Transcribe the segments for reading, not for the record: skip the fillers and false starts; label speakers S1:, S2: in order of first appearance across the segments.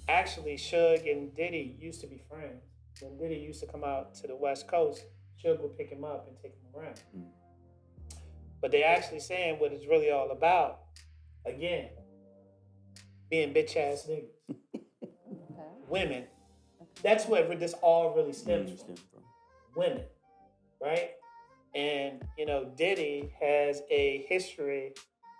S1: Actually, Suge and Diddy used to be friends. When Diddy used to come out to the West Coast, Suge would pick him up and take him around. But they actually saying what it's really all about, again, being bitch ass niggas. Women. That's where this all really stems from. Women, right? And Diddy has a history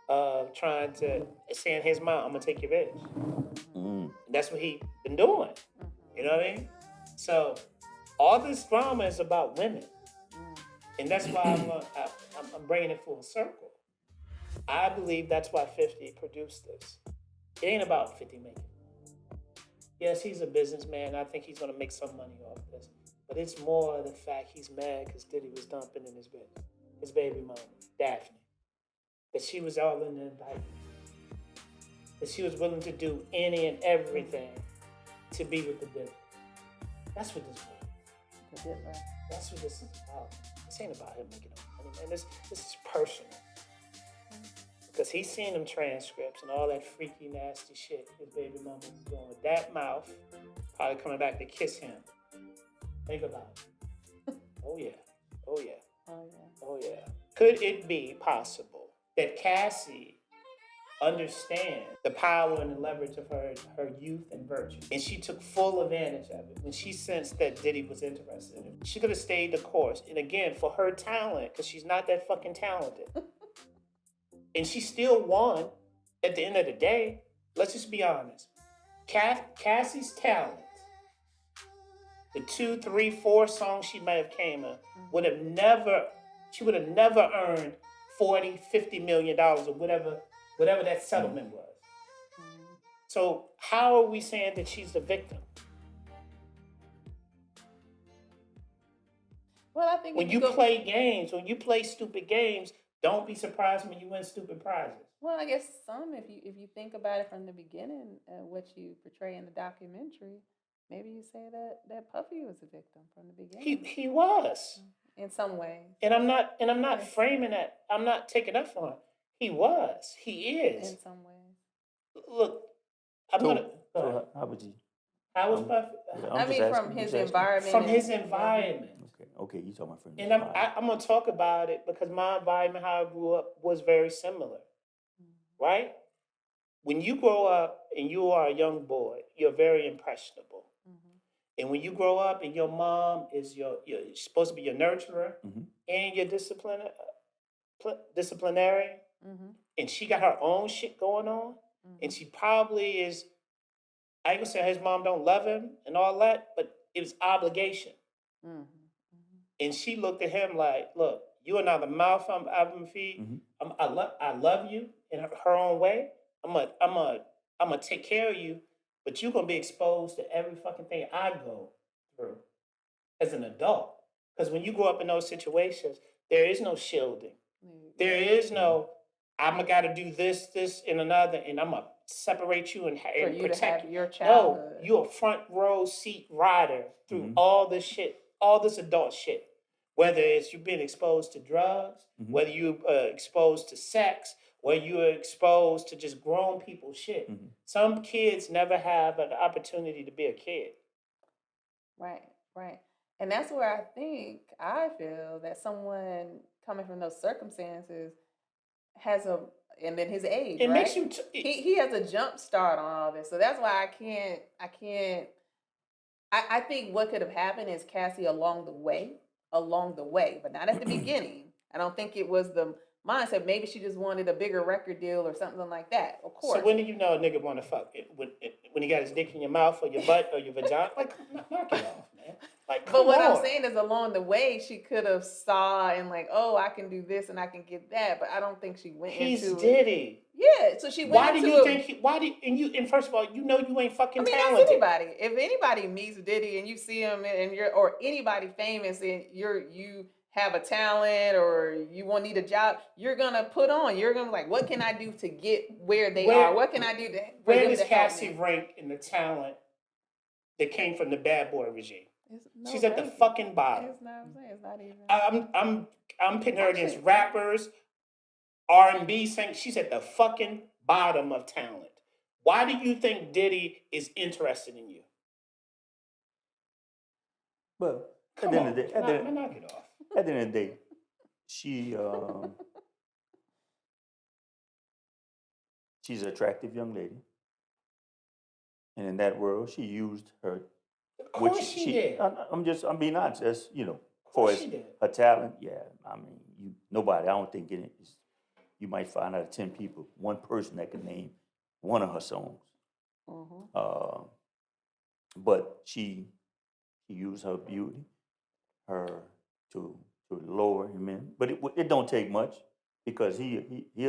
S1: of trying to saying his mom, I'm gonna take your bitch. That's what he been doing. You know what I mean? So all this drama is about women, and that's why I'm bringing it full circle. I believe that's why 50 produced this. It ain't about 50 making. Yes, he's a businessman. I think he's gonna make some money off this. But it's more the fact he's mad because Diddy was dumping in his baby mama, Daphne. That she was all in the indictment. That she was willing to do any and everything to be with the Diddy. That's what this is. That's what this is about. This ain't about him making money, man. This is personal. Because he's seen them transcripts and all that freaky, nasty shit his baby mama was doing with that mouth, probably coming back to kiss him. Think about it. Oh, yeah. Oh, yeah. Oh, yeah. Oh, yeah. Could it be possible that Cassie understands the power and the leverage of her youth and virtue, and she took full advantage of it when she sensed that Diddy was interested in her? She could have stayed the course. And again, for her talent, because she's not that fucking talented. And she still won at the end of the day. Let's just be honest. Cassie's talent, the 2, 3, 4 songs she may have came in, would have never earned $40, $50 million or whatever that settlement was. So how are we saying that she's the victim?
S2: Well, I think
S1: when you play games, when you play stupid games, don't be surprised when you win stupid prizes.
S2: Well, I guess if you think about it from the beginning, what you portray in the documentary, maybe you say that Puffy was a victim from the beginning.
S1: He was.
S2: In some ways.
S1: And I'm not framing that. I'm not taking up for him. He was. He is.
S2: In some ways.
S1: Look,
S3: So how would you?
S1: How was Puffy?
S2: I mean, from his environment.
S1: From his environment.
S3: Okay, you talking about from.
S1: And I'm gonna talk about it because my environment, how I grew up, was very similar. Right? When you grow up and you are a young boy, you're very impressionable. And when you grow up and your mom is you're supposed to be your nurturer and your disciplinarian, and she got her own shit going on, and she probably is, I ain't gonna say his mom don't love him and all that, but it was obligation. And she looked at him like, look, you are not the mouth I'm gonna feed. I love you in her own way. I'm gonna take care of you, but you're gonna be exposed to every fucking thing I go through as an adult. Because when you grow up in those situations, there is no shielding. There is no, I'm gotta do this, and another, and I'm gonna separate you and protect you.
S2: Your childhood.
S1: No, you're a front row seat rider through all this shit, all this adult shit. Whether it's you being exposed to drugs, whether you're exposed to sex, whether you're exposed to just grown people shit. Some kids never have an opportunity to be a kid.
S2: Right. And that's where I feel that someone coming from those circumstances has and then his age,
S1: it
S2: right?
S1: Makes you
S2: he has a jump start on all this. So that's why I think what could have happened is Cassie along the way, but not at the beginning. I don't think it was the mindset. Maybe she just wanted a bigger record deal or something like that. Of course.
S1: So when do you know a nigga want to fuck it? When he got his dick in your mouth or your butt or your vagina? Like, knock it off, man. Like, come
S2: but what
S1: on.
S2: I'm saying is along the way, she could have saw and like, oh, I can do this and I can get that. But I don't think she went into it.
S1: He's Diddy.
S2: Yeah, so she went into
S1: it. And first of all, you know you ain't fucking talented.
S2: That's anybody. If anybody meets Diddy and you see him or anybody famous and you have a talent or you won't need a job, you're gonna put on. You're gonna be like, what can I do to get where they are? What can I do to
S1: where does Cassie rank in the talent that came from the bad boy regime? She's at the fucking bottom.
S2: It's not even.
S1: I'm pitting her against rappers, R&B singers. She's at the fucking bottom of talent. Why do you think Diddy is interested in you?
S3: Well,
S1: Come on, knock it off.
S3: At the end of the day, she's an attractive young lady, and in that world, she used her.
S1: Of course she did.
S3: I'm being honest. That's
S1: For
S3: her talent. Yeah, I mean, nobody. I don't think you might find out of 10 people, one person that can name one of her songs. Mm-hmm. But she used her beauty, to lower him in. But it don't take much because he'll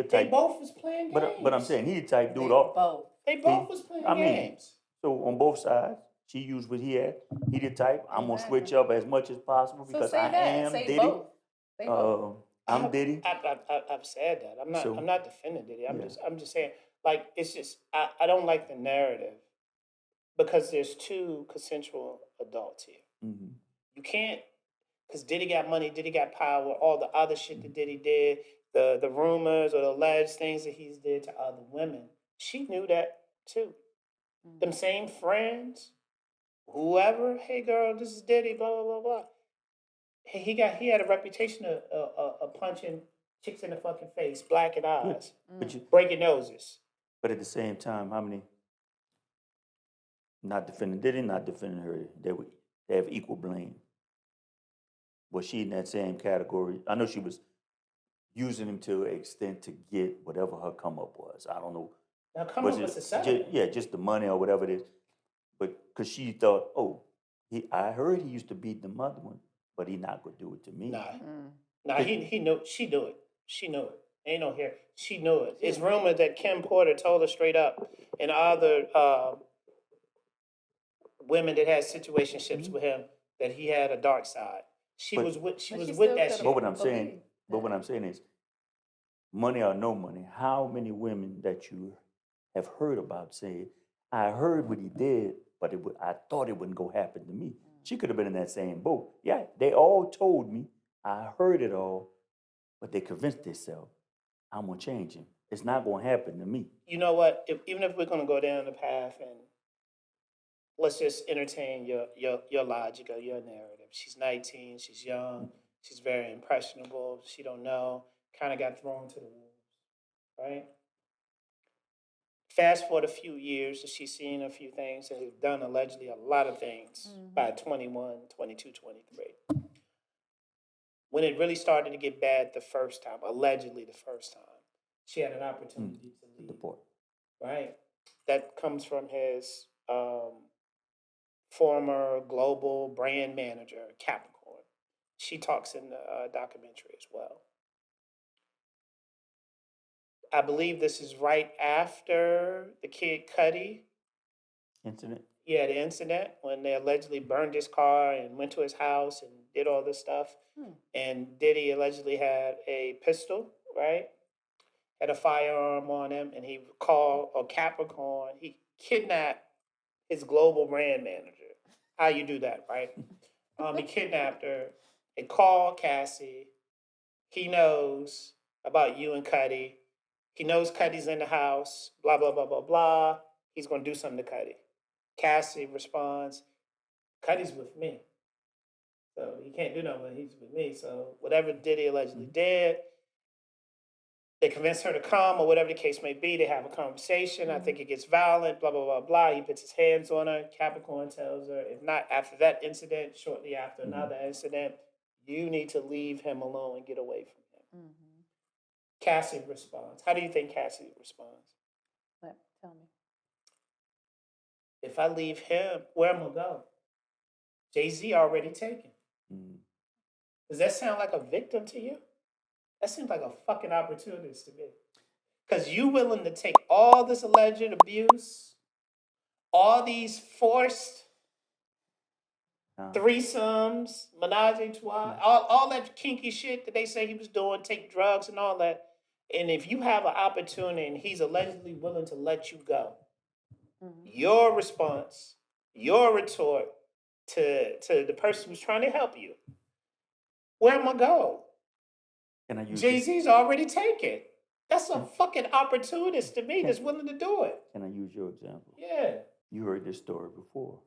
S3: type.
S1: They both was playing games.
S3: But I'm saying he type dude off.
S1: They both was playing games.
S3: So on both sides, she used what he had. He the type. I'm gonna switch up as much as possible because I am Diddy. I'm Diddy.
S1: I've said that. I'm not defending Diddy. I'm just saying, like, it's just I don't like the narrative because there's two consensual adults here. Mm-hmm. You can't, because Diddy got money, Diddy got power, all the other shit that Diddy did, the rumors or the alleged things that he's did to other women. She knew that too. Mm-hmm. Them same friends, whoever, hey girl, this is Diddy, blah blah blah blah. He had a reputation of punching chicks in the fucking face, blacking eyes, breaking noses.
S3: But at the same time, how many? Not defending Diddy, not defending her. They have equal blame. Was she in that same category? I know she was using him to an extent to get whatever her come up was. I don't know.
S1: Now come up was the settlement.
S3: Just the money or whatever it is. But because she thought, I heard he used to beat the mother one, but he not gonna do it to me.
S1: Nah, he knew. She knew it. She knew it. Ain't no here. She knew it. It's rumored that Kim Porter told her straight up, and other women that had situationships with him, that he had a dark side. She was with that shit.
S3: But what I'm saying is, money or no money, how many women that you have heard about saying, I heard what he did, but I thought it wouldn't go happen to me. She could have been in that same boat. Yeah, they all told me, I heard it all, but they convinced themselves, I'm gonna change him. It's not gonna happen to me.
S1: You know what? Even if we're gonna go down the path and let's just entertain your logic or your narrative. She's 19, she's young, she's very impressionable, she don't know, kind of got thrown to the wolves, right? Fast forward a few years, she's seen a few things and has done allegedly a lot of things by 21, 22, 23. When it really started to get bad the first time, allegedly the first time, she had an opportunity to leave. Right? That comes from his former global brand manager, Capricorn. She talks in the documentary as well. I believe this is right after the Kid Cudi
S3: incident.
S1: Yeah, the incident when they allegedly burned his car and went to his house and did all this stuff. And Diddy allegedly had a pistol, right? Had a firearm on him, and he called a Capricorn. He kidnapped his global brand manager. How you do that, right? He kidnapped her and called Cassie. He knows about you and Cudi. He knows Cudi's in the house, blah, blah, blah, blah, blah. He's going to do something to Cudi. Cassie responds, Cudi's with me. So he can't do nothing when he's with me. So whatever Diddy allegedly did, they convince her to come or whatever the case may be. They have a conversation. I think it gets violent, blah, blah, blah, blah. He puts his hands on her. Capricorn tells her, if not after that incident, shortly after another incident, you need to leave him alone and get away from him. Cassie responds. How do you think Cassie responds?
S2: Tell me.
S1: If I leave him, where am I going to go? Jay-Z already taken. Does that sound like a victim to you? That seems like a fucking opportunist to me. Because you willing to take all this alleged abuse, all these forced threesomes, menage a trois, all that kinky shit that they say he was doing, take drugs and all that. And if you have an opportunity and he's allegedly willing to let you go, your response, your retort to the person who's trying to help you, where am I go? Jay-Z's already taken. That's a fucking opportunist to me that's willing to do it.
S3: Can I use your example?
S1: Yeah.
S3: You heard this story before.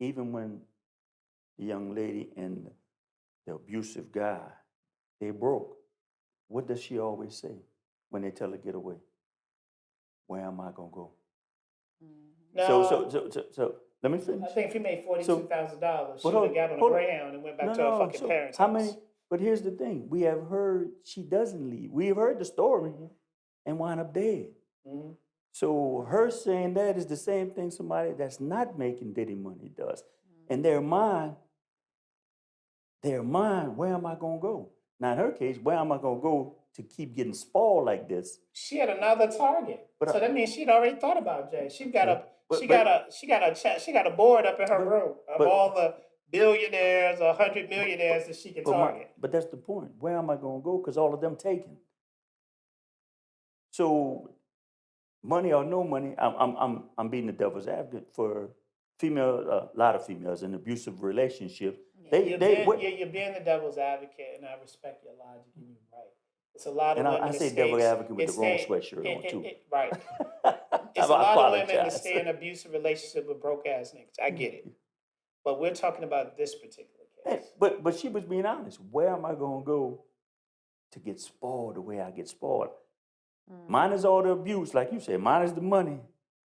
S3: Even when the young lady and the abusive guy, they broke, what does she always say when they tell her get away? Where am I gonna go?
S1: No,
S3: So let me finish.
S1: I think if he made $42,000, she
S3: But
S1: would have got on a
S3: hold-
S1: Greyhound and went back
S3: No,
S1: to her
S3: no.
S1: fucking
S3: So
S1: parents'
S3: how
S1: house.
S3: many? But here's the thing: we have heard she doesn't leave. We have heard the story and wind up dead.
S1: Mhm.
S3: So her saying that is the same thing somebody that's not making Diddy money does. In their mind, where am I gonna go? Now in her case, where am I gonna go to keep getting spoiled like this?
S1: She had another target,
S3: But
S1: so that means she'd already thought about Jay. She got a
S3: But-
S1: she got a board up in her room of
S3: but-
S1: all the billionaires or 100 millionaires that she can target.
S3: But that's the point. Where am I gonna go? Because all of them taken. So money or no money, I'm being the devil's advocate for female, a lot of females in abusive relationships.
S1: You're being the devil's advocate, and I respect your logic, and you're right. It's a lot of
S3: And
S1: women.
S3: I
S1: that
S3: say
S1: stay-
S3: devil advocate with
S1: it
S3: the wrong
S1: stay-
S3: sweatshirt
S1: it-
S3: on
S1: it-
S3: too.
S1: it- right. It's
S3: I
S1: a lot of women that
S3: apologize.
S1: stay in an abusive relationship with broke ass niggas. I get it, but we're talking about this particular
S3: Hey,
S1: case.
S3: but she was being honest. Where am I gonna go to get spoiled the way I get spoiled? Mine is all the abuse, like you said. Mine is the money.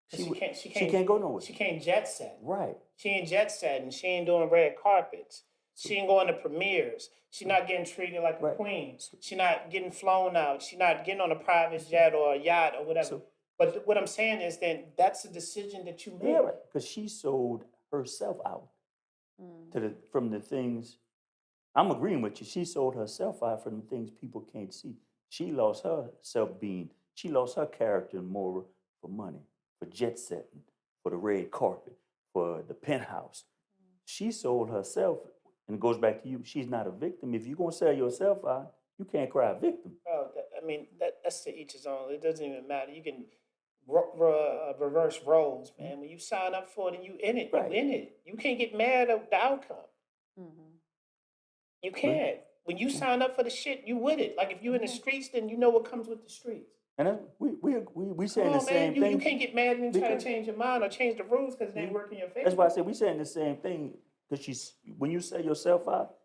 S3: She can't go nowhere.
S1: She can't jet set.
S3: Right.
S1: She ain't jet setting. She ain't doing red carpets. She ain't going to premieres. She not getting treated like a
S3: Right.
S1: queen. She not getting flown out. She not getting on a private jet or a yacht or whatever.
S3: So-
S1: but what I'm saying is then that's a decision that you make.
S3: Yeah, right. Because she sold herself out from the things. I'm agreeing with you. She sold herself out from the things people can't see. She lost her self-being. She lost her character and moral for money, for jet setting, for the red carpet, for the penthouse. She sold herself, and it goes back to you. She's not a victim. If you're gonna sell yourself out, you can't cry a victim.
S1: Bro, that's to each his own. It doesn't even matter. You can reverse roles, man. When you sign up for it and you in it,
S3: Right.
S1: you in it. You can't get mad at the outcome. You can't. When you sign up for the shit, you with it. Like if you in the streets, then you know what comes with the streets.
S3: And that's, we saying
S1: Come
S3: the
S1: on, man.
S3: same
S1: You
S3: thing.
S1: can't get mad and then try to
S3: because-
S1: change your mind or change the rules because they ain't working in your favor.
S3: That's why I said we saying the same thing. Because when you sell yourself out,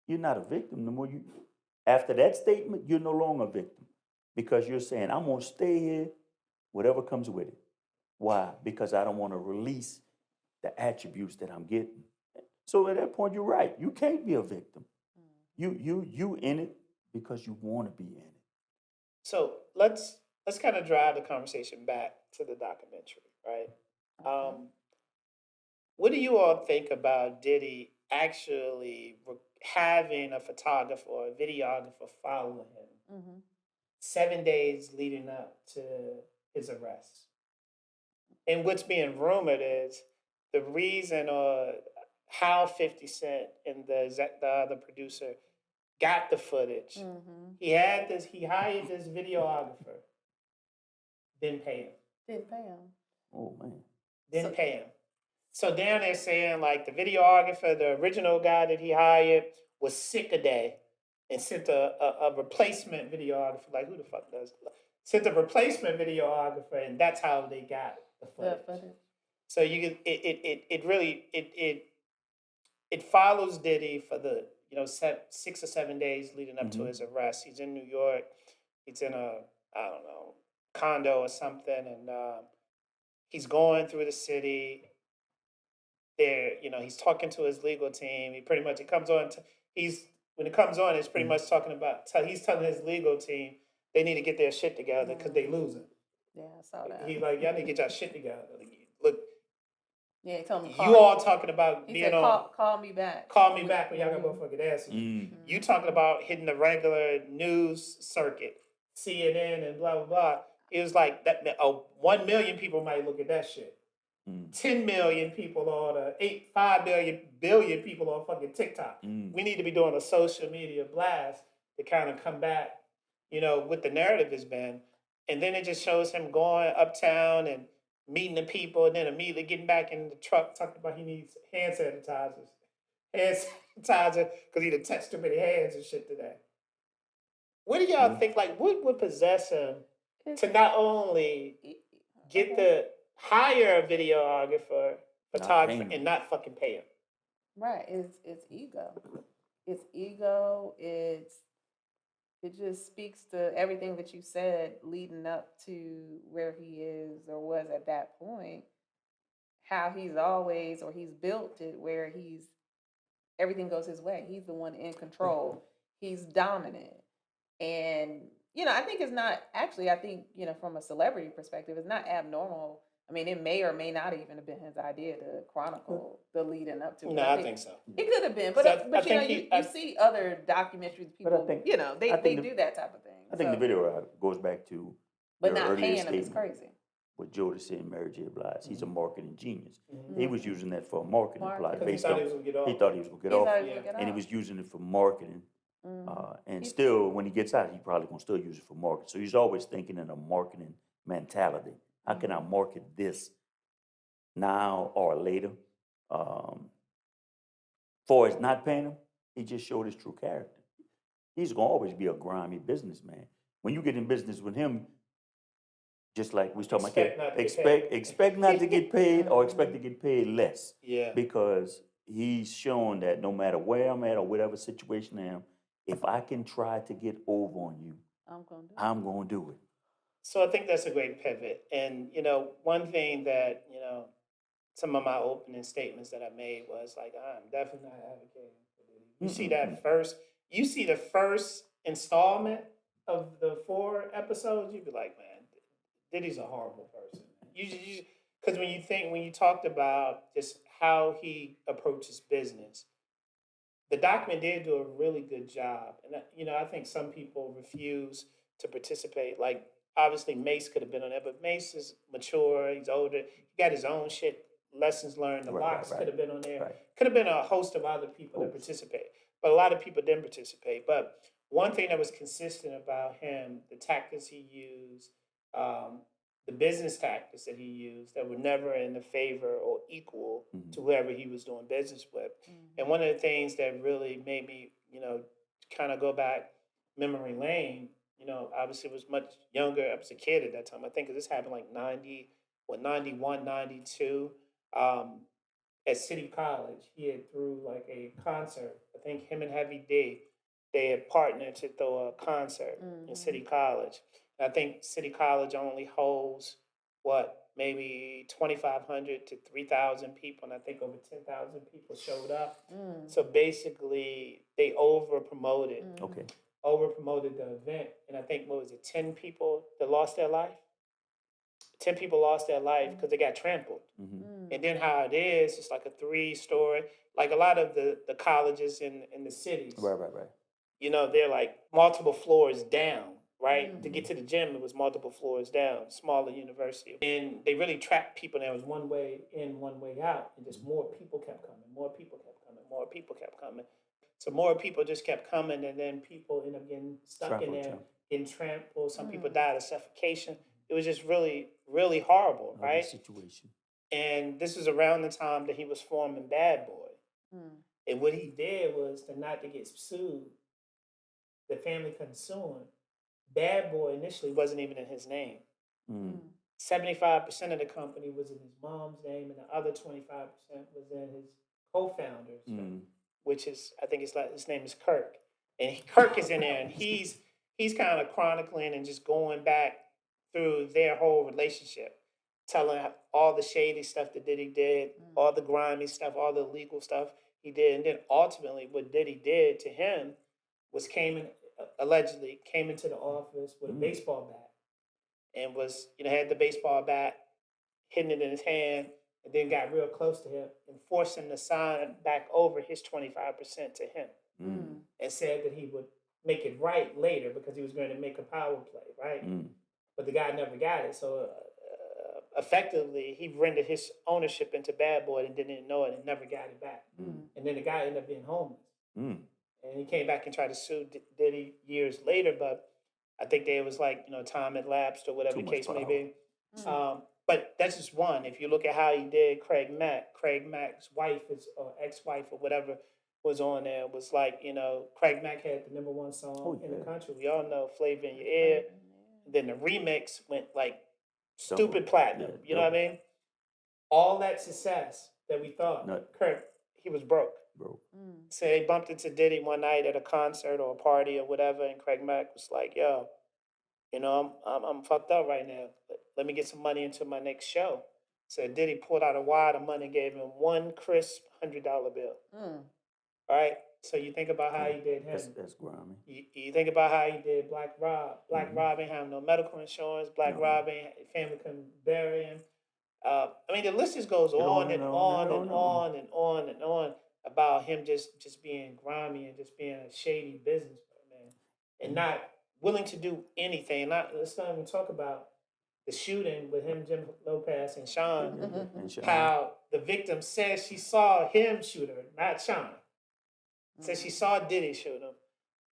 S3: you're not a victim no more. After that statement, you're no longer a victim because you're saying I'm gonna stay here, whatever comes with it. Why? Because I don't want to release the attributes that I'm getting. So at that point, you're right. You can't be a victim. You in it because you want to be in it.
S1: So let's kind of drive the conversation back to the documentary, right? What do you all think about Diddy actually having a photographer or a videographer follow him 7 days leading up to his arrest? And what's being rumored is the reason or how 50 Cent and the other producer got the footage. He hired this videographer, didn't pay him.
S2: Didn't pay him.
S3: Oh man.
S1: Didn't pay him. So down there saying like the videographer, the original guy that he hired was sick a day and sent a replacement videographer. Like who the fuck does? Sent a replacement videographer, and that's how they got the footage. So you can it follows Diddy for the 6 or 7 days leading up to his arrest. He's in New York. He's in a condo or something, and he's going through the city. There, he's talking to his legal team. He pretty much when it comes on, it's pretty much talking about. He's telling his legal team they need to get their shit together because they losing.
S2: Yeah, I saw that.
S1: He's like, y'all need to get y'all shit together. Look,
S2: Yeah, he told me.
S1: you all talking about
S2: He
S1: being
S2: said,
S1: on.
S2: call me back.
S1: Call me back when y'all got motherfucking asses. You talking about hitting the regular news circuit, CNN and blah blah blah. It was like that. 1 million people might look at that shit. 10 million people on 5 billion people on fucking TikTok. We need to be doing a social media blast to kind of combat, what the narrative has been. And then it just shows him going uptown and meeting the people, and then immediately getting back in the truck, talking about he needs hand sanitizer because he done touched too many hands and shit today. What do y'all think? Like, what would possess him to not only get the hire a videographer, photographer, and not fucking pay him?
S2: Right. It's ego. It's ego. It just speaks to everything that you said leading up to where he is or was at that point. How he's always, or he's built it where everything goes his way. He's the one in control. He's dominant. And, I think it's not, actually, I think, from a celebrity perspective, it's not abnormal. I mean, it may or may not even have been his idea to chronicle the leading up to it.
S1: No, I think so.
S2: It could have been, but you see other documentaries, people, they do that type of thing.
S3: I think the video goes back to
S2: but not paying them is crazy.
S3: What Jodeci and Mary J. Blige. He's a marketing genius. He was using that for a marketing plot. Based on, he thought he was going to get off. And he was using it for marketing. And still, when he gets out, he's probably going to still use it for marketing. So he's always thinking in a marketing mentality. How can I market this now or later? For his not paying him, he just showed his true character. He's going to always be a grimy businessman. When you get in business with him, just like we was talking about, expect not to get paid or expect to get paid less.
S1: Yeah.
S3: Because he's shown that no matter where I'm at or whatever situation I am, if I can try to get over on you, I'm going to do it.
S1: So I think that's a great pivot. And, one thing that, some of my opening statements that I made was like, I'm definitely not advocating for Diddy. You see the first installment of the 4 episodes, you'd be like, man, Diddy's a horrible person. Because when you talked about just how he approaches business, the document did do a really good job. And, I think some people refuse to participate. Like, obviously, Mace could have been on there, but Mace is mature, he's older, he got his own shit, lessons learned. The Locks could have been on there. Could have been a host of other people that participate. But a lot of people didn't participate. But one thing that was consistent about him, the tactics he used, the business tactics that he used that were never in the favor or equal to whoever he was doing business with. And one of the things that really made me, kind of go back memory lane, obviously was much younger. I was a kid at that time. I think this happened like 91, 92. At City College, he had threw like a concert. I think him and Heavy D, they had partnered to throw a concert in City College. And I think City College only holds, maybe 2,500 to 3,000 people. And I think over 10,000 people showed up. So basically, they over-promoted the event. And I think, 10 people that lost their life? 10 people lost their life because they got trampled. And then how it is, it's like a 3-story, like a lot of the colleges in the cities.
S3: Right.
S1: They're like multiple floors down, right? To get to the gym, it was multiple floors down, smaller university. And they really trapped people. There was one way in, one way out. And just more people kept coming, more people kept coming. So more people just kept coming, and then people end up getting stuck in there, getting trampled. Some people died of suffocation. It was just really, really horrible, right?
S3: Situation.
S1: And this is around the time that he was forming Bad Boy. And what he did was not to get sued. The family couldn't sue him. Bad Boy initially wasn't even in his name. 75% of the company was in his mom's name, and the other 25% was in his co-founder's name, which is, I think his name is Kirk. And Kirk is in there, and he's kind of chronicling and just going back through their whole relationship, telling all the shady stuff that Diddy did, all the grimy stuff, all the illegal stuff he did. And then ultimately what Diddy did to him was allegedly came into the office with a baseball bat and was, had the baseball bat, hitting it in his hand, and then got real close to him and forced him to sign back over his 25% to him. And said that he would make it right later because he was going to make a power play, right? But the guy never got it. So effectively, he rendered his ownership into Bad Boy and didn't know it and never got it back. And then the guy ended up being homeless. And he came back and tried to sue Diddy years later, but I think there was like, time had lapsed or whatever the case may be. But that's just one. If you look at how he did Craig Mack's wife, or ex-wife or whatever, was on there was like, you know, Craig Mack had the #1 song in the country. We all know Flavor in Your Ear. And then the remix went like stupid platinum. You know what I mean? All that success that we thought, Kurt, he was broke. So they bumped into Diddy one night at a concert or a party or whatever, and Craig Mack was like, "Yo, you know, I'm fucked up right now. Let me get some money into my next show." So Diddy pulled out a wad of money, gave him one crisp $100 bill. All right. So you think about how he did him.
S3: That's grimy.
S1: You think about how he did Black Rob. Black Rob ain't have no medical insurance. Black Rob ain't family couldn't bury him. I mean, the list just goes on and on and on and on and on about him just being grimy and just being a shady businessman and not willing to do anything. Let's not even talk about the shooting with him, Jim Lopez, and Sean. How the victim says she saw him shoot her, not Sean. Says she saw Diddy shoot him.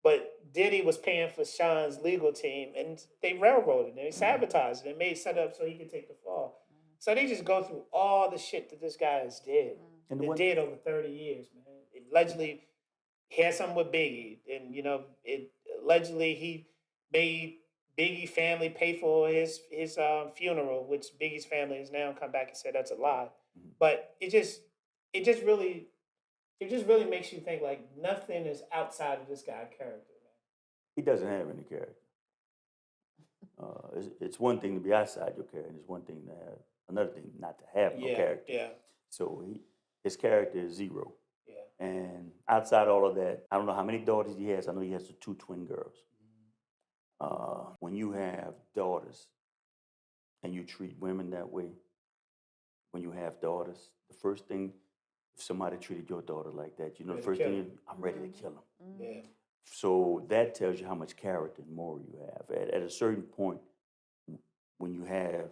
S1: But Diddy was paying for Sean's legal team, and they railroaded him. They sabotaged it and made set up so he could take the fall. So they just go through all the shit that this guy has did. And it did over 30 years, man. It allegedly, he had something with Biggie. And, you know, allegedly he made Biggie family pay for his funeral, which Biggie's family has now come back and said that's a lie. But it just really makes you think like nothing is outside of this guy's character, man.
S3: He doesn't have any character. It's one thing to be outside your character, and it's one thing to have another thing not to have no character.
S1: Yeah.
S3: So his character is zero.
S1: Yeah.
S3: And outside all of that, I don't know how many daughters he has. I know he has 2 twin girls. When you have daughters and you treat women that way, when you have daughters, the first thing, if somebody treated your daughter like that, you know, the first thing, I'm ready to kill them.
S1: Yeah.
S3: So that tells you how much character and moral you have. At a certain point, when you have,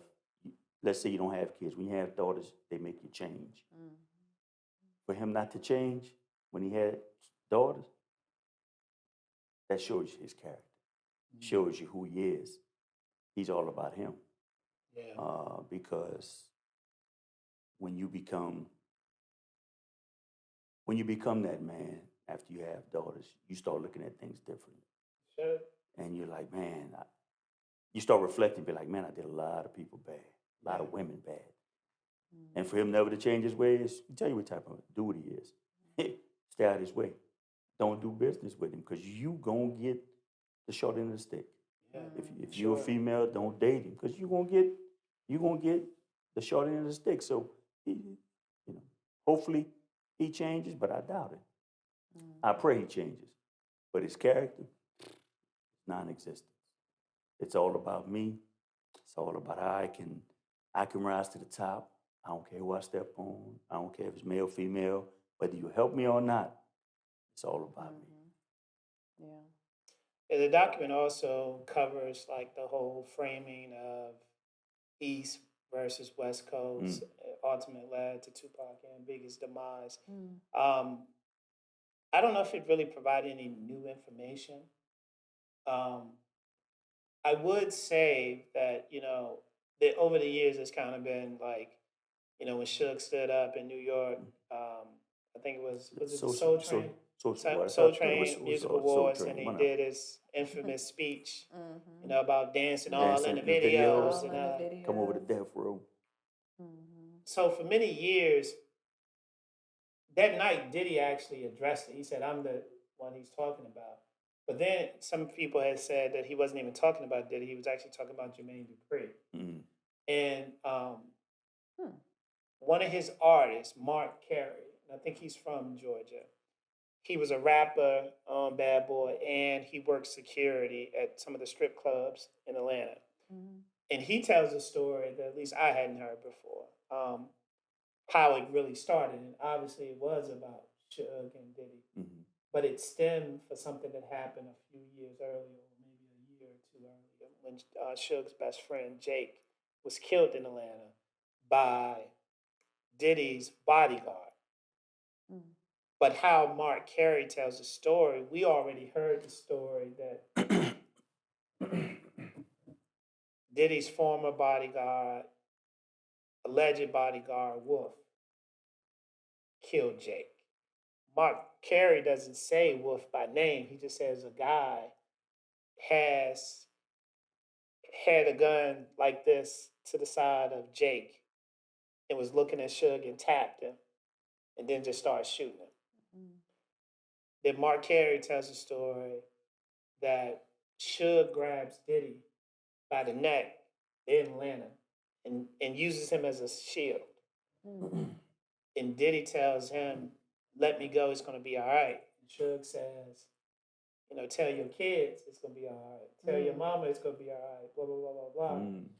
S3: let's say you don't have kids, when you have daughters, they make you change. For him not to change when he had daughters, that shows you his character, shows you who he is. He's all about him.
S1: Yeah.
S3: Because when you become that man after you have daughters, you start looking at things differently.
S1: Sure.
S3: And you're like, man, you start reflecting, be like, man, I did a lot of people bad, a lot of women bad. And for him never to change his ways, I'll tell you what type of dude he is. Stay out of his way. Don't do business with him because you going to get the short end of the stick.
S1: Yeah.
S3: If you're a female, don't date him because you're gonna get the short end of the stick. So, hopefully he changes, but I doubt it. I pray he changes. But his character, non-existent. It's all about me. It's all about how I can rise to the top. I don't care who I step on. I don't care if it's male, female, whether you help me or not. It's all about me.
S1: Yeah, the document also covers like the whole framing of East versus West Coast, ultimately led to Tupac and Biggie's demise. I don't know if it really provided any new information. I would say that, that over the years it's kind of been like, when Suge stood up in New York, I think it was it the Soul Train? Soul Train Music Awards, and he did his infamous speech, about dancing all in the videos. And
S3: come over to Death Row.
S1: So for many years, that night, Diddy actually addressed it. He said, I'm the one he's talking about. But then some people had said that he wasn't even talking about Diddy. He was actually talking about Jermaine Dupri. And one of his artists, Mark Carey, and I think he's from Georgia, he was a rapper on Bad Boy, and he worked security at some of the strip clubs in Atlanta. And he tells a story that at least I hadn't heard before, how it really started. And obviously it was about Suge and Diddy, but it stemmed for something that happened a few years earlier, or maybe a year or two earlier, when Suge's best friend, Jake, was killed in Atlanta by Diddy's bodyguard. But how Mark Carey tells the story, we already heard the story that Diddy's former bodyguard, alleged bodyguard, Wolf, killed Jake. Mark Carey doesn't say Wolf by name. He just says a guy has had a gun like this to the side of Jake and was looking at Suge and tapped him and then just started shooting him.
S2: Mm.
S1: Then Mark Carey tells a story that Suge grabs Diddy by the neck in Atlanta and uses him as a shield.
S2: Mm.
S1: And Diddy tells him, let me go, it's going to be all right. And Suge says, you know, tell your kids it's going to be all right. Tell your mama it's going to be all right, blah, blah, blah, blah, blah. And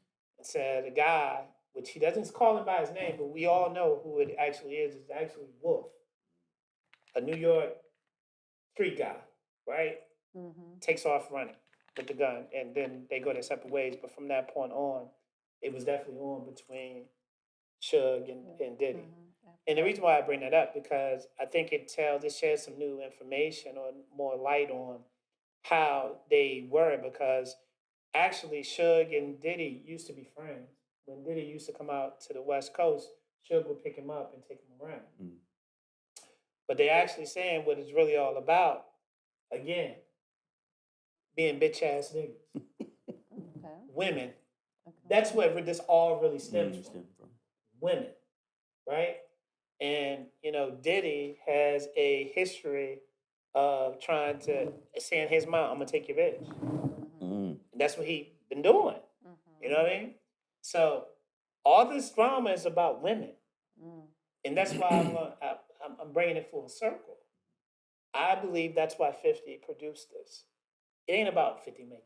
S1: said the guy, which he doesn't call him by his name, but we all know who it actually is actually Wolf, a New York street guy, right?
S2: Mm-hmm.
S1: Takes off running with the gun, and then they go their separate ways. But from that point on, it was definitely on between Suge and Diddy.
S2: Mm-hmm.
S1: And the reason why I bring that up, because I think it sheds some new information or more light on how they were, because actually Suge and Diddy used to be friends. When Diddy used to come out to the West Coast, Suge would pick him up and take him around.
S3: Mm.
S1: But they actually saying what it's really all about, again, being bitch ass niggas.
S2: Okay.
S1: Women.
S2: Okay.
S1: That's where this all really stems from. Women, right? And, you know, Diddy has a history of trying to, saying his mom, I'm going to take your bitch.
S3: Mm.
S1: And that's what he been doing.
S2: Mm-hmm.
S1: You know what I mean? So all this drama is about women.
S2: Mm.
S1: And that's why I'm bringing it full circle. I believe that's why 50 produced this. It ain't about 50 making money.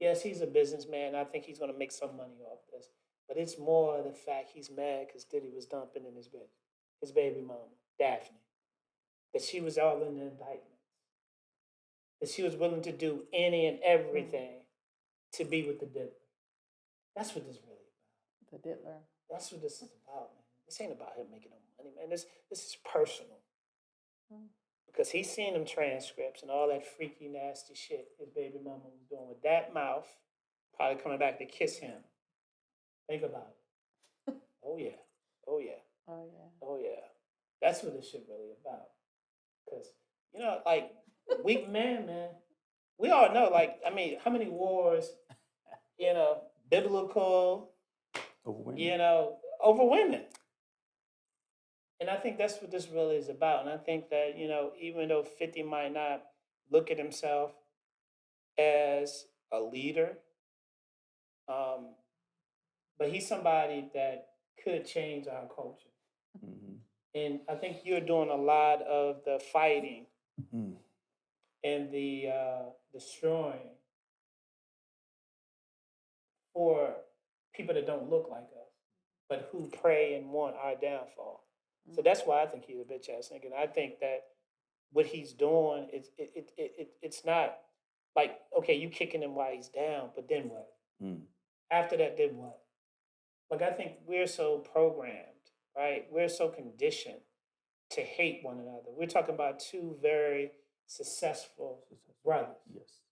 S1: Yes, he's a businessman. I think he's going to make some money off this. But it's more the fact he's mad because Diddy was dumping in his baby mama, Daphne. That she was all in the indictment. That she was willing to do any and everything to be with the diddler. That's what this really about.
S2: The diddler.
S1: That's what this is about, man. This ain't about him making no money, man. This is personal.
S2: Mm.
S1: Because he's seen them transcripts and all that freaky, nasty shit his baby mama was doing with that mouth, probably coming back to kiss him. Think about it. Oh, yeah. Oh, yeah.
S2: Oh, yeah.
S1: Oh, yeah. That's what this shit really about. Because, you know, like, weak man, we all know, like, I mean, how many wars, you know, biblical,
S3: Over women.
S1: you know, over women. And I think that's what this really is about. And I think that, you know, even though 50 might not look at himself as a leader, but he's somebody that could change our culture.
S3: Mm-hmm.
S1: And I think you're doing a lot of the fighting and the destroying for people that don't look like us, but who pray and want our downfall. So that's why I think he's a bitch ass nigga. And I think that what he's doing is it's not like, okay, you kicking him while he's down, but then what? After that, then what? Like, I think we're so programmed, right? We're so conditioned to hate one another. We're talking about two very successful brothers.
S3: Yes.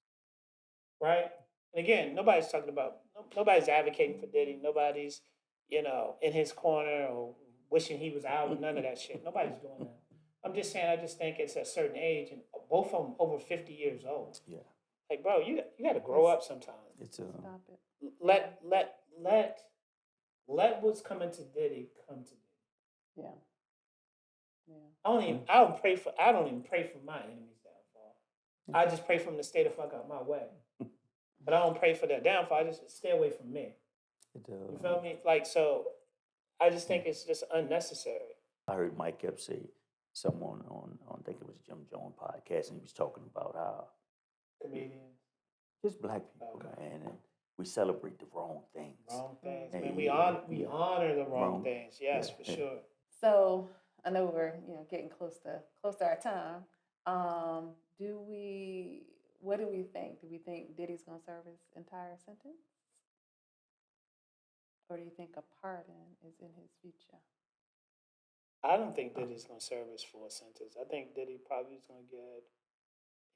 S1: Right? And again, nobody's talking about, nobody's advocating for Diddy. Nobody's, you know, in his corner or wishing he was out. None of that shit. Nobody's doing that. I'm just saying, I just think it's a certain age, and both of them over 50 years old.
S3: Yeah.
S1: Like, bro, you got to grow up sometimes.
S3: It's
S2: Stop it.
S1: Let what's coming to Diddy come to Diddy.
S2: Yeah. Yeah.
S1: I don't even pray for my enemies' downfall. I just pray for them to stay the fuck out my way. But I don't pray for their downfall. I just stay away from me. You feel me? Like, so I just think it's just unnecessary.
S3: I heard Mike Epps say someone on I think it was Jim Jones podcast, and he was talking about how
S1: Comedians.
S3: just black people, man, and we celebrate the wrong things.
S1: Wrong things.
S3: And
S1: Man, we honor the wrong things. Yes, for sure.
S2: So I know we're getting close to our time. What do we think? Do we think Diddy's gonna serve his entire sentence, or do you think a pardon is in his future?
S1: I don't think Diddy's gonna serve his full sentence. I think Diddy he's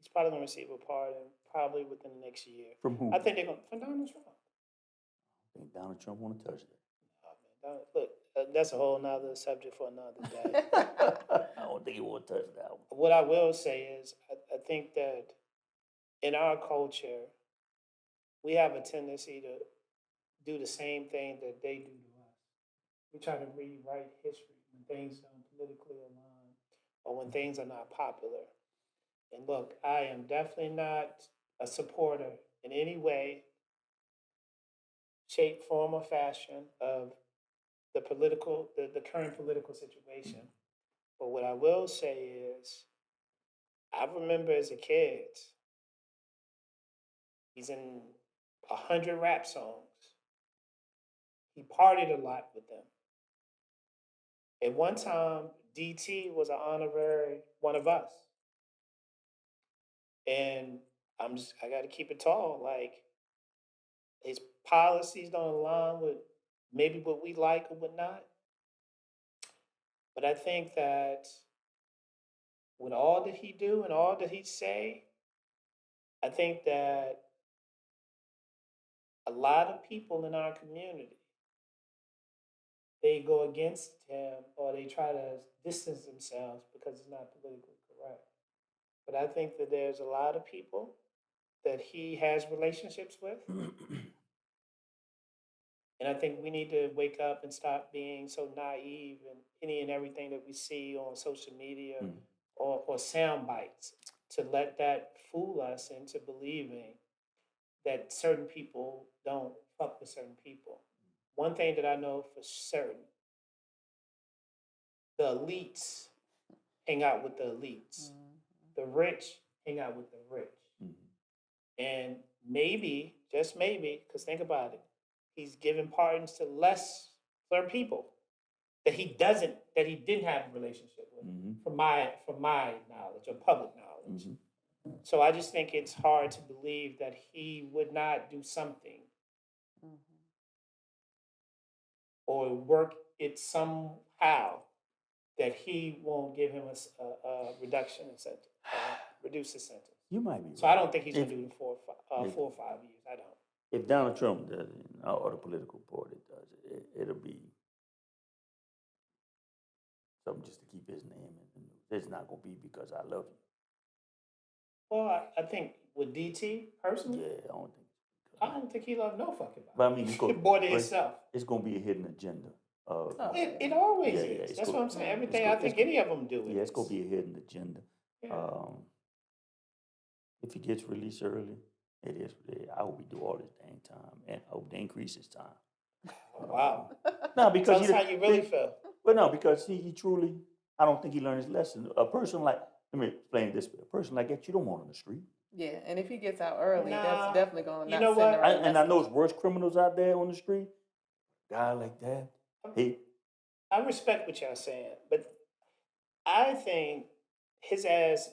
S1: probably gonna receive a pardon probably within the next year.
S3: From who?
S1: I think they're gonna from Donald Trump.
S3: I think Donald Trump want to touch that.
S1: Oh, man, look, That's a whole nother subject for another day.
S3: I don't think he will touch that one.
S1: What I will say is, I think that in our culture, we have a tendency to do the same thing that they do to us. We try to rewrite history when things don't politically align or when things are not popular. And look, I am definitely not a supporter in any way, shape, form, or fashion of the current political situation. But what I will say is, I remember as a kid, he's in 100 rap songs. He partied a lot with them. At one time, DT was an honorary one of us. And I got to keep it tall. Like, his policies don't align with maybe what we like or what not. But I think that with all that he do and all that he say, I think that a lot of people in our community, they go against him or they try to distance themselves because it's not politically correct. But I think that there's a lot of people that he has relationships with. And I think we need to wake up and stop being so naive in any and everything that we see on social media or sound bites to let that fool us into believing that certain people don't fuck with certain people. One thing that I know for certain, the elites hang out with the elites. The rich hang out with the rich. And maybe, just maybe, because think about it, he's giving pardons to lesser people that he didn't have a relationship with, from my knowledge or public knowledge. So I just think it's hard to believe that he would not do something or work it somehow that he won't give him a reduction in sentence, reduce his sentence.
S3: You might be.
S1: So right. I don't think he's going to do the 4 or 5 years. I don't.
S3: If Donald Trump does it, or the political party does it, it'll be something just to keep his name in the news. It's not going to be because I love you.
S1: Well, I think with DT personally,
S3: yeah,
S1: I don't think he loved no fucking body.
S3: But I mean,
S1: more than himself.
S3: It's going to be a hidden agenda.
S1: It always is. That's what I'm saying. Everything I think any of them do.
S3: Yeah, it's going to be a hidden agenda. Yeah. If he gets released early, it is. I hope he do all his dang time, and I hope they increase his time.
S1: Wow.
S3: No, because
S1: that's how you really feel.
S3: But no, because he truly, I don't think he learned his lesson. A person like, let me explain it this way: a person like that, you don't want on the street.
S2: Yeah, and if he gets out early, that's definitely going to.
S1: You know what?
S3: I know there's worse criminals out there on the street. A guy like that,
S1: I respect what y'all saying, but I think his ass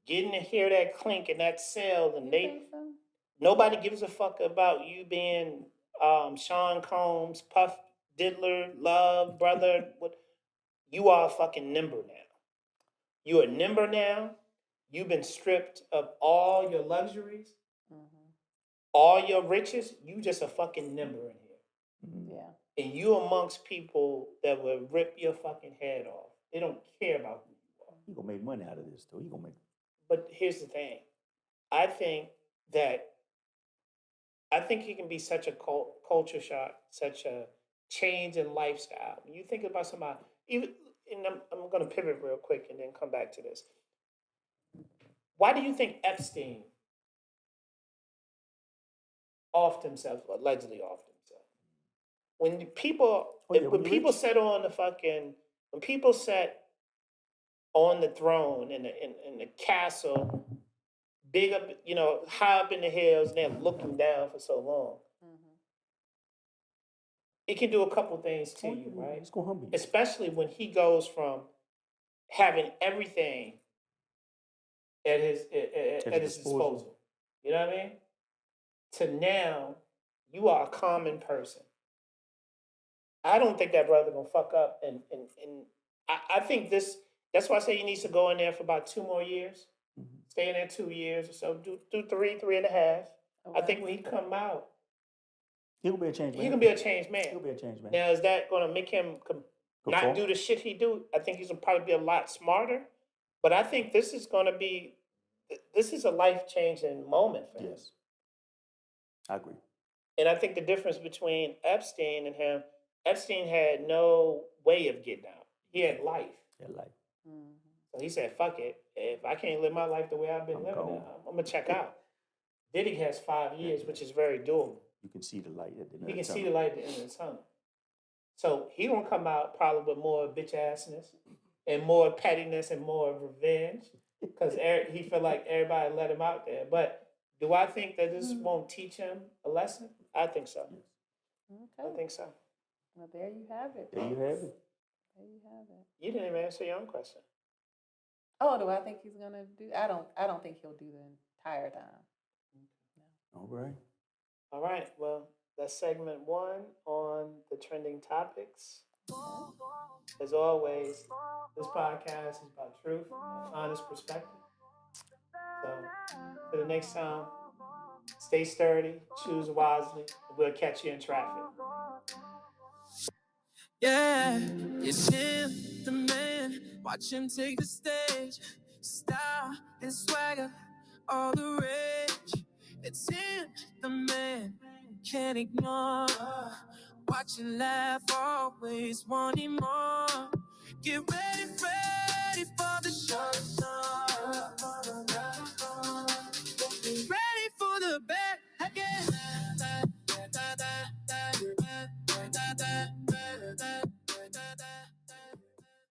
S1: getting to hear that clink in that cell, and nobody gives a fuck about you being Sean Combs, Puff Diddler, Love, brother. What? You are fucking nimber now. You are nimber now. You've been stripped of all your luxuries, all your riches. You just a fucking nimber in here.
S2: Yeah.
S1: And you amongst people that will rip your fucking head off. They don't care about who you are.
S3: He gonna make money out of this, though. He gonna make.
S1: But here's the thing. I think he can be such a culture shock, such a change in lifestyle. When you think about somebody, even, and I'm going to pivot real quick and then come back to this. Why do you think Epstein offed himself, allegedly offed himself? When people, when people sat on the throne in the castle, big up, high up in the hills, and they're looking down for so long. It can do a couple things to you, right?
S3: It's gonna humble you.
S1: Especially when he goes from having everything at his disposal. You know what I mean? To now, you are a common person. I don't think that brother gonna fuck up, and I think this. That's why I say he needs to go in there for about 2 more years. Stay in there 2 years or so. Do 3.5. I think when he come out,
S3: He'll be a changed man.
S1: He can be a changed man.
S3: He'll be a changed man.
S1: Now, is that going to make him not do the shit he do? I think he's going to probably be a lot smarter. But I think this is going to be, this is a life-changing moment for him.
S3: Yes. I agree.
S1: And I think the difference between Epstein and him, Epstein had no way of getting out. He had life.
S3: Yeah, life.
S1: So he said, fuck it. If I can't live my life the way I've been living it, I'm going to check out. Diddy has 5 years, which is very doable.
S3: You can see the light at the end of the tunnel.
S1: He can see the light at the end of the tunnel. So he going to come out probably with more bitch-assness and more pettiness and more revenge because he feel like everybody let him out there. But do I think that this won't teach him a lesson? I think so.
S2: Okay.
S1: I think so.
S2: Well, there you have it.
S3: There you have it.
S2: There you have it.
S1: You didn't even answer your own question.
S2: Oh, do I think he's gonna do? I don't think he'll do the entire time.
S3: All right.
S1: All right. Well, that's segment 1 on the trending topics. As always, this podcast is about truth and honest perspective. So, till the next time, stay sturdy, choose wisely, and we'll catch you in traffic.
S4: Yeah, it's him, the man. Watch him take the stage. Style and swagger, all the rage. It's him, the man. Can't ignore. Watch him laugh, always wanting more. Get ready.